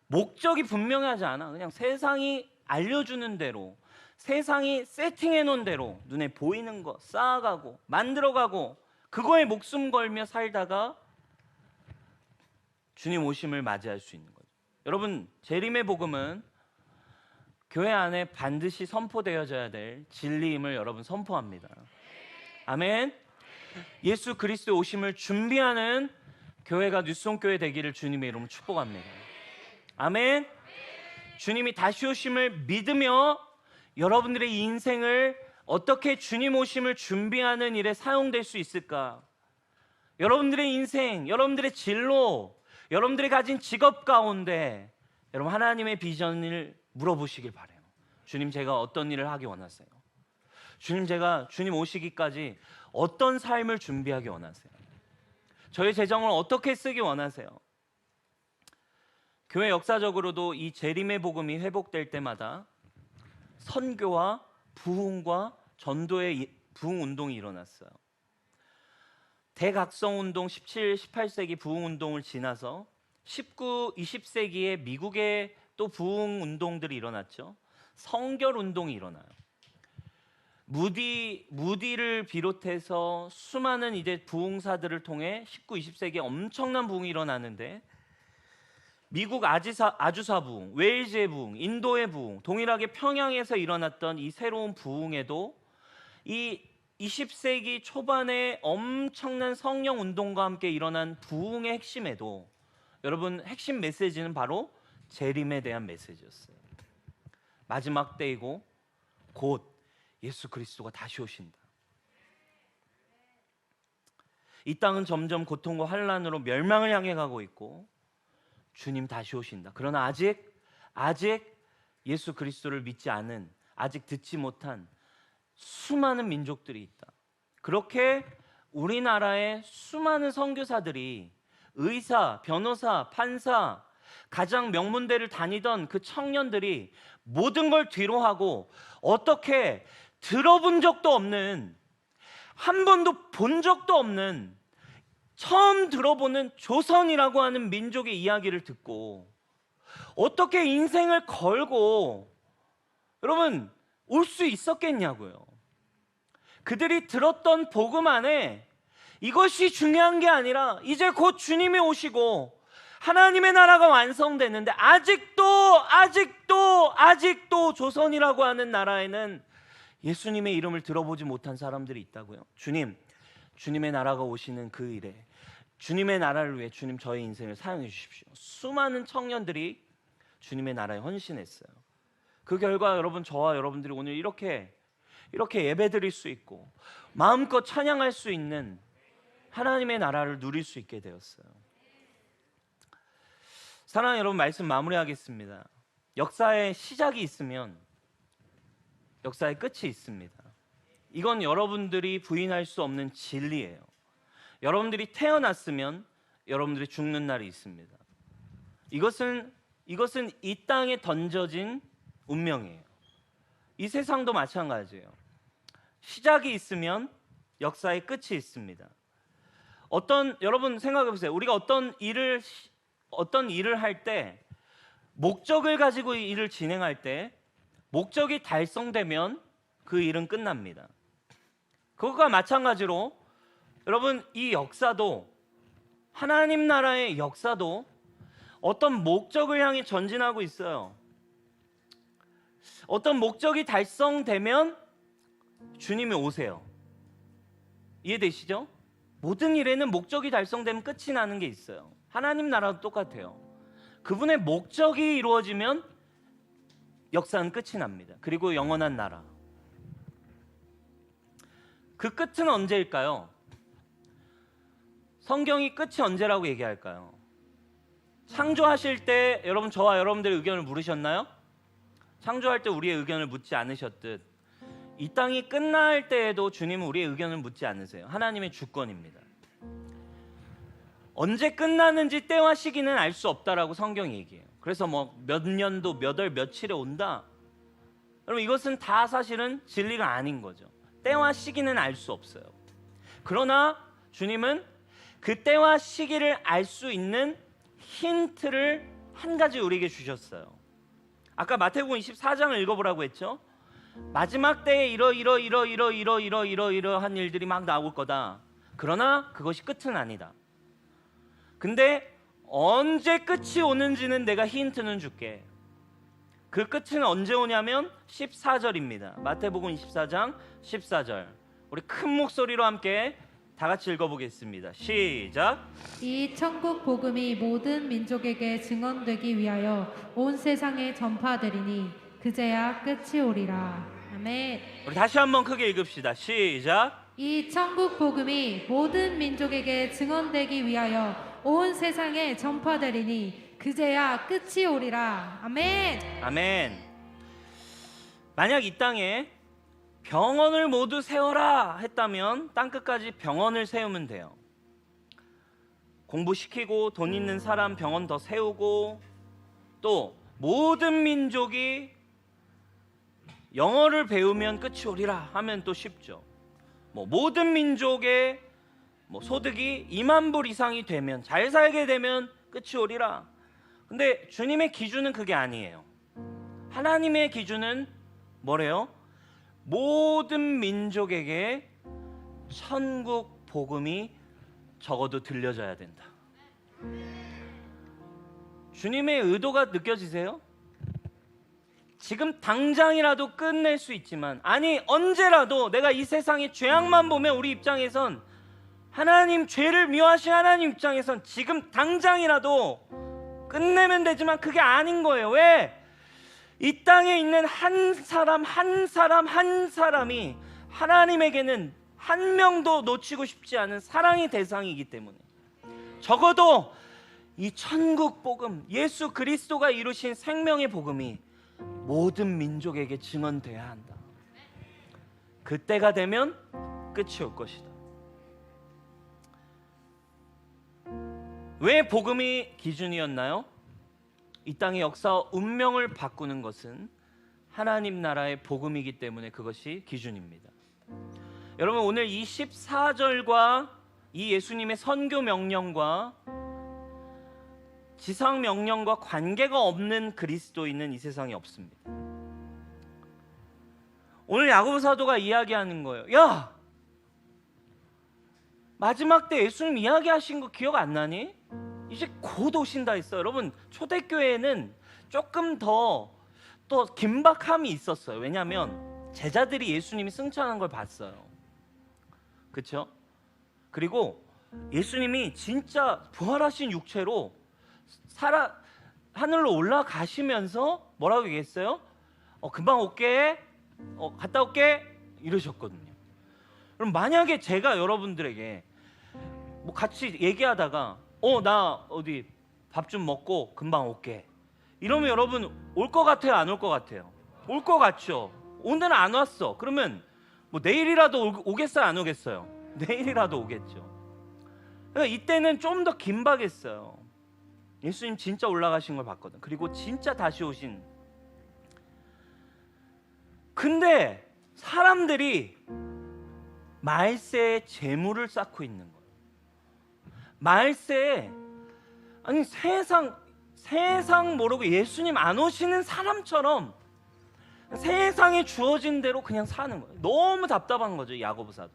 목적이 분명하지 않아. 그냥 세상이 알려주는 대로, 세상이 세팅해 놓은 대로 눈에 보이는 거 쌓아가고 만들어가고 그거에 목숨 걸며 살다가 주님 오심을 맞이할 수 있는 거죠. 여러분, 재림의 복음은 교회 안에 반드시 선포되어져야 될 진리임을 여러분 선포합니다. 아멘. 예수 그리스도의 오심을 준비하는 교회가 뉴스온교회 되기를 주님의 이름으로 축복합니다. 아멘. 주님이 다시 오심을 믿으며 여러분들의 인생을 어떻게 주님 오심을 준비하는 일에 사용될 수 있을까? 여러분들의 인생, 여러분들의 진로, 여러분들이 가진 직업 가운데 여러분 하나님의 비전을 물어보시길 바라요. 주님, 제가 어떤 일을 하기 원하세요? 주님, 제가 주님 오시기까지 어떤 삶을 준비하기 원하세요? 저의 재정을 어떻게 쓰기 원하세요? 교회 역사적으로도 이 재림의 복음이 회복될 때마다 선교와 부흥과 전도의 부흥 운동이 일어났어요. 대각성 운동 17, 18세기 부흥 운동을 지나서 19, 20세기에 미국에 또 부흥 운동들이 일어났죠. 성결 운동이 일어나요. 무디를 비롯해서 수많은 이제 부흥사들을 통해 19, 20세기에 엄청난 부흥이 일어나는데, 미국 아주사 부흥, 웨일즈의 부흥, 인도의 부흥, 동일하게 평양에서 일어났던 이 새로운 부흥에도 이 20세기 초반에 엄청난 성령 운동과 함께 일어난 부흥의 핵심에도 여러분 핵심 메시지는 바로 재림에 대한 메시지였어요. 마지막 때이고 곧 예수 그리스도가 다시 오신다. 이 땅은 점점 고통과 환난으로 멸망을 향해 가고 있고 주님 다시 오신다. 그러나 아직 예수 그리스도를 믿지 않은, 아직 듣지 못한 수많은 민족들이 있다. 그렇게 우리나라의 수많은 선교사들이 의사, 변호사, 판사, 가장 명문대를 다니던 그 청년들이 모든 걸 뒤로하고 어떻게 들어본 적도 없는, 한 번도 본 적도 없는, 처음 들어보는 조선이라고 하는 민족의 이야기를 듣고 어떻게 인생을 걸고 여러분 올 수 있었겠냐고요. 그들이 들었던 복음 안에 이것이 중요한 게 아니라 이제 곧 주님이 오시고 하나님의 나라가 완성되는데 아직도 조선이라고 하는 나라에는 예수님의 이름을 들어보지 못한 사람들이 있다고요. 주님의 나라가 오시는 그 일에 주님의 나라를 위해 주님 저희 인생을 사용해 주십시오. 수많은 청년들이 주님의 나라에 헌신했어요. 그 결과 여러분, 저와 여러분들이 오늘 이렇게 예배드릴 수 있고 마음껏 찬양할 수 있는 하나님의 나라를 누릴 수 있게 되었어요. 사랑하는 여러분, 말씀 마무리하겠습니다. 역사의 시작이 있으면 역사의 끝이 있습니다. 이건 여러분들이 부인할 수 없는 진리예요. 여러분들이 태어났으면 여러분들이 죽는 날이 있습니다. 이것은 이 땅에 던져진 운명이에요. 이 세상도 마찬가지예요. 시작이 있으면 역사의 끝이 있습니다. 여러분 생각해 보세요. 우리가 어떤 일을 할 때, 목적을 가지고 일을 진행할 때 목적이 달성되면 그 일은 끝납니다. 그것과 마찬가지로 여러분, 이 역사도, 하나님 나라의 역사도 어떤 목적을 향해 전진하고 있어요. 어떤 목적이 달성되면 주님이 오세요. 이해되시죠? 모든 일에는 목적이 달성되면 끝이 나는 게 있어요. 하나님 나라도 똑같아요. 그분의 목적이 이루어지면 역사는 끝이 납니다. 그리고 영원한 나라. 그 끝은 언제일까요? 성경이 끝이 언제라고 얘기할까요? 창조하실 때 여러분, 저와 여러분들의 의견을 물으셨나요? 창조할 때 우리의 의견을 묻지 않으셨듯 이 땅이 끝날 때에도 주님은 우리의 의견을 묻지 않으세요. 하나님의 주권입니다. 언제 끝나는지 때와 시기는 알 수 없다라고 성경이 얘기해요. 그래서 몇 년도, 몇 월, 며칠에 온다. 여러분, 이것은 다 사실은 진리가 아닌 거죠. 때와 시기는 알 수 없어요. 그러나 주님은 그 때와 시기를 알 수 있는 힌트를 한 가지 우리에게 주셨어요. 아까 마태복음 24장을 읽어보라고 했죠. 마지막 때에 이러한 일들이 막 나올 거다. 그러나 그것이 끝은 아니다. 근데 언제 끝이 오는지는 내가 힌트는 줄게. 그 끝은 언제 오냐면 14절입니다. 마태복음 24장 14절. 우리 큰 목소리로 함께 다 같이 읽어보겠습니다. 시작. 이 천국 복음이 모든 민족에게 증언되기 위하여 온 세상에 전파되리니 그제야 끝이 오리라. 아멘. 우리 다시 한번 크게 읽읍시다. 시작. 이 천국 복음이 모든 민족에게 증언되기 위하여 온 세상에 전파되리니 그제야 끝이 오리라. 아멘. 아멘. 만약 이 땅에 병원을 모두 세워라 했다면 땅끝까지 병원을 세우면 돼요. 공부시키고 돈 있는 사람 병원 더 세우고, 또 모든 민족이 영어를 배우면 끝이 오리라 하면 또 쉽죠. 모든 민족의 소득이 2만 불 이상이 되면, 잘 살게 되면 끝이 오리라. 근데 주님의 기준은 그게 아니에요. 하나님의 기준은 뭐래요? 모든 민족에게 천국 복음이 적어도 들려져야 된다. 주님의 의도가 느껴지세요? 지금 당장이라도 끝낼 수 있지만, 아니 언제라도 내가 이 세상의 죄악만 보면 우리 입장에선, 하나님 죄를 미워하신 하나님 입장에선 지금 당장이라도 끝내면 되지만 그게 아닌 거예요. 왜? 이 땅에 있는 한 사람 한 사람이 하나님에게는 한 명도 놓치고 싶지 않은 사랑의 대상이기 때문에, 적어도 이 천국 복음, 예수 그리스도가 이루신 생명의 복음이 모든 민족에게 증언돼야 한다. 그때가 되면 끝이 올 것이다. 왜 복음이 기준이었나요? 이 땅의 역사와 운명을 바꾸는 것은 하나님 나라의 복음이기 때문에 그것이 기준입니다. 여러분, 오늘 이 14절과 이 예수님의 선교 명령과 지상 명령과 관계가 없는 그리스도인은 이 세상에 없습니다. 오늘 야고보 사도가 이야기하는 거예요. 야, 마지막 때 예수님 이야기하신 거 기억 안 나니? 이제 곧 오신다 했어요. 여러분, 초대교회는 조금 더 또 긴박함이 있었어요. 왜냐하면 제자들이 예수님이 승천한 걸 봤어요. 그렇죠? 그리고 예수님이 진짜 부활하신 육체로 하늘로 올라가시면서 뭐라고 얘기했어요? 금방 올게, 갔다 올게 이러셨거든요. 그럼 만약에 제가 여러분들에게 뭐 같이 얘기하다가 나 어디 밥 좀 먹고 금방 올게 이러면 여러분 올 것 같아요, 안 올 것 같아요? 올 것 같죠. 오늘은 안 왔어. 그러면 뭐 내일이라도 오겠어요, 안 오겠어요? 내일이라도 오겠죠. 그러니까 이때는 좀 더 긴박했어요. 예수님 진짜 올라가신 걸 봤거든. 그리고 진짜 다시 오신. 근데 사람들이 말세에 재물을 쌓고 있는 거예요. 말세에, 아니 세상 모르고 예수님 안 오시는 사람처럼 세상에 주어진 대로 그냥 사는 거예요. 너무 답답한 거죠, 야고보 사도.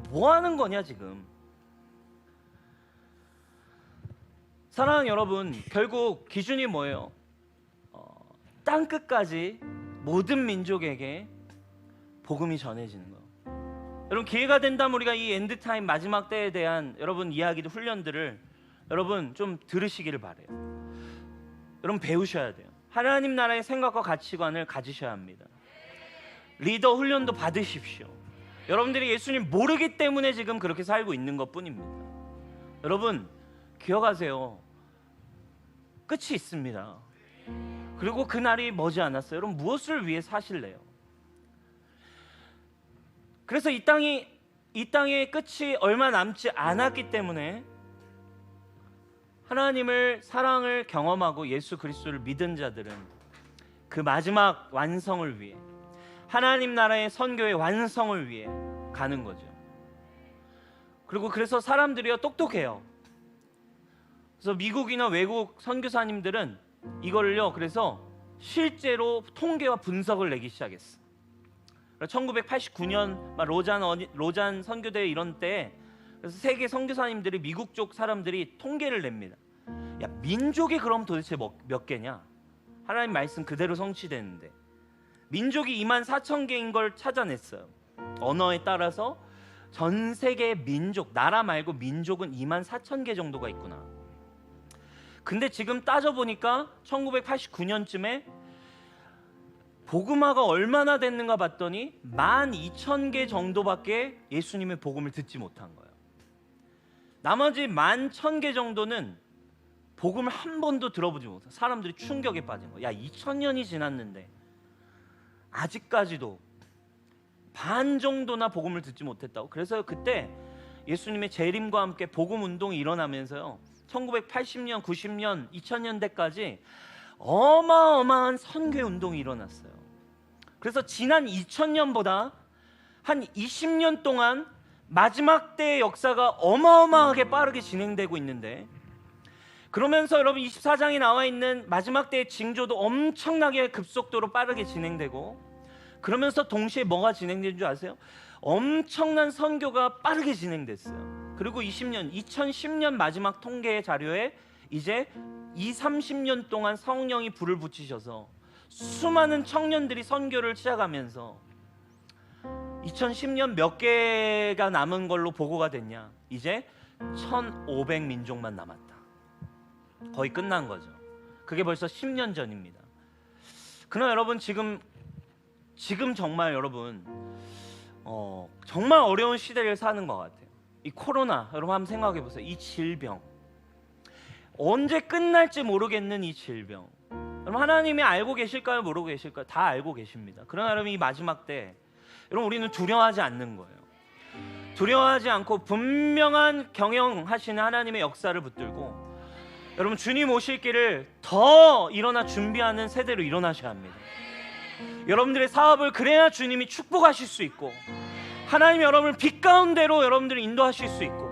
뭐 하는 거냐 지금. 사랑하는 여러분, 결국 기준이 뭐예요? 땅 끝까지 모든 민족에게 복음이 전해지는 거예요. 여러분, 기회가 된다면 우리가 이 엔드타임 마지막 때에 대한 여러분 이야기들, 훈련들을 여러분 좀 들으시기를 바래요. 여러분 배우셔야 돼요. 하나님 나라의 생각과 가치관을 가지셔야 합니다. 리더 훈련도 받으십시오. 여러분들이 예수님 모르기 때문에 지금 그렇게 살고 있는 것뿐입니다. 여러분 기억하세요. 끝이 있습니다. 그리고 그날이 머지 않았어요. 여러분 무엇을 위해 사실래요? 그래서 이 땅의 끝이 얼마 남지 않았기 때문에 하나님을 사랑을 경험하고 예수 그리스도를 믿은 자들은 그 마지막 완성을 위해, 하나님 나라의 선교의 완성을 위해 가는 거죠. 그리고 그래서 사람들이요 똑똑해요. 그래서 미국이나 외국 선교사님들은 이거를요 그래서 실제로 통계와 분석을 내기 시작했어. 1989년 로잔 선교대회 이런 때, 그래서 세계 선교사님들이 미국 쪽 사람들이 통계를 냅니다. 야, 민족이 그럼 도대체 몇 개냐? 하나님 말씀 그대로 성취되는데 민족이 24,000개인 걸 찾아냈어요. 언어에 따라서 전 세계 민족, 나라 말고 민족은 24,000개 정도가 있구나. 근데 지금 따져보니까 1989년쯤에 복음화가 얼마나 됐는가 봤더니 12,000개 정도밖에 예수님의 복음을 듣지 못한 거예요. 나머지 11,000개 정도는 복음을 한 번도 들어보지 못한, 사람들이 충격에 빠진 거예요. 야, 2000년이 지났는데 아직까지도 반 정도나 복음을 듣지 못했다고. 그래서 그때 예수님의 재림과 함께 복음 운동이 일어나면서요 1980년, 90년, 2000년대까지 어마어마한 선교 운동이 일어났어요. 그래서 지난 2000년보다 한 20년 동안 마지막 때의 역사가 어마어마하게 빠르게 진행되고 있는데, 그러면서 여러분 24장에 나와 있는 마지막 때의 징조도 엄청나게 급속도로 빠르게 진행되고, 그러면서 동시에 뭐가 진행되는 줄 아세요? 엄청난 선교가 빠르게 진행됐어요. 그리고 2010년 마지막 통계 자료에 이제 30년 동안 성령이 불을 붙이셔서 수많은 청년들이 선교를 시작하면서 2010년 몇 개가 남은 걸로 보고가 됐냐? 이제 1,500민족만 남았다. 거의 끝난 거죠. 그게 벌써 10년 전입니다. 그러나 여러분 지금 정말 여러분 정말 어려운 시대를 사는 것 같아요. 이 코로나, 여러분 한번 생각해 보세요. 이 질병, 언제 끝날지 모르겠는 이 질병, 여러분 하나님이 알고 계실까요? 모르고 계실까요? 다 알고 계십니다. 그러나 여러분 이 마지막 때 여러분 우리는 두려워하지 않는 거예요. 두려워하지 않고 분명한 경영하시는 하나님의 역사를 붙들고 여러분 주님 오실 길을 더 일어나 준비하는 세대로 일어나셔야 합니다. 여러분들의 사업을 그래야 주님이 축복하실 수 있고 하나님이 여러분을 빛 가운데로 여러분들을 인도하실 수 있고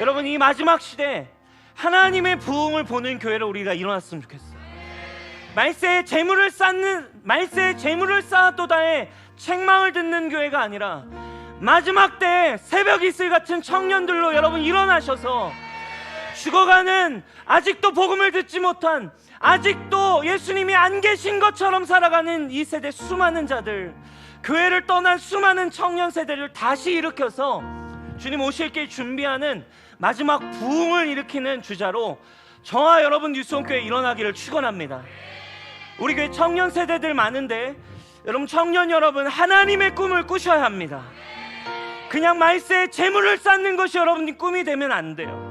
여러분 이 마지막 시대에 하나님의 부흥을 보는 교회로 우리가 일어났으면 좋겠어요. 말세에 재물을 쌓았도다의 책망을 듣는 교회가 아니라 마지막 때 새벽 이슬 같은 청년들로 여러분 일어나셔서 죽어가는 아직도 복음을 듣지 못한 아직도 예수님이 안 계신 것처럼 살아가는 이 세대 수많은 자들, 교회를 떠난 수많은 청년 세대를 다시 일으켜서 주님 오실 길 준비하는 마지막 부흥을 일으키는 주자로 저와 여러분 뉴스홈교회 일어나기를 축원합니다. 우리 교회 청년 세대들 많은데 여러분 청년 여러분 하나님의 꿈을 꾸셔야 합니다. 그냥 말세에 재물을 쌓는 것이 여러분의 꿈이 되면 안 돼요.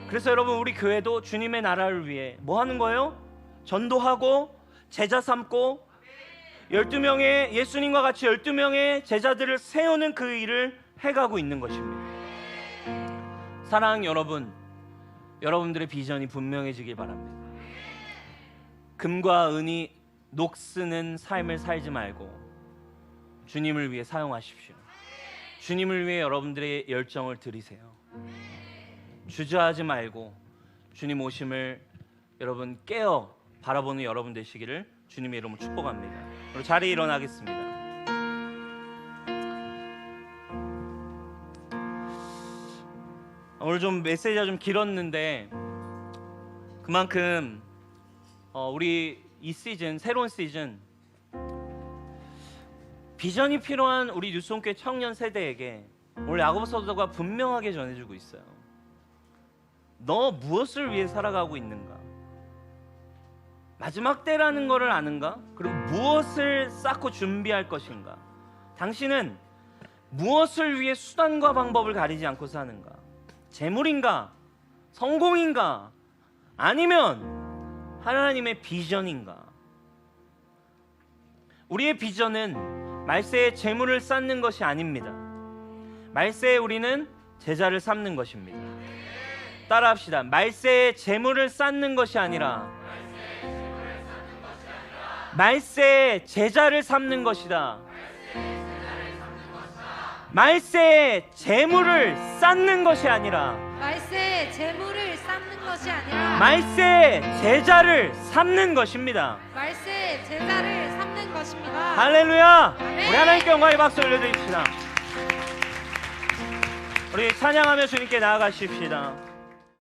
그래서 여러분 우리 교회도 주님의 나라를 위해 뭐 하는 거예요? 전도하고 제자 삼고 12명의 예수님과 같이 12명의 제자들을 세우는 그 일을 해가고 있는 것입니다. 사랑하는 여러분, 여러분들의 비전이 분명해지길 바랍니다. 금과 은이 녹쓰는 삶을 살지 말고 주님을 위해 사용하십시오. 주님을 위해 여러분들의 열정을 들이세요. 주저하지 말고 주님 오심을 여러분 깨어 바라보는 여러분 되시기를 주님의 이름으로 축복합니다. 그리고 자리에 일어나겠습니다. 오늘 좀 메시지가 좀 길었는데 그만큼 우리 이 시즌, 새로운 시즌 비전이 필요한 우리 뉴스홈교회 청년 세대에게 오늘 야고보서가 분명하게 전해주고 있어요. 너 무엇을 위해 살아가고 있는가? 마지막 때라는 것을 아는가? 그리고 무엇을 쌓고 준비할 것인가? 당신은 무엇을 위해 수단과 방법을 가리지 않고 사는가? 재물인가? 성공인가? 아니면 하나님의 비전인가? 우리의 비전은 말세에 재물을 쌓는 것이 아닙니다. 말세에 우리는 제자를 삼는 것입니다. 따라합시다. 말세에 재물을 쌓는 것이 아니라 말세에 제자를 삼는 것이다. 말세에 재물을 쌓는 것이 아니라 말세에 재물을 쌓는 것이 아니라 말세에 제자를 삼는 것입니다. 말세에 제자를 삼는 것입니다. 할렐루야. 아멘. 우리 하나님께 영광의 박수 올려드립시다. 우리 찬양하며 주님께 나아가십시다.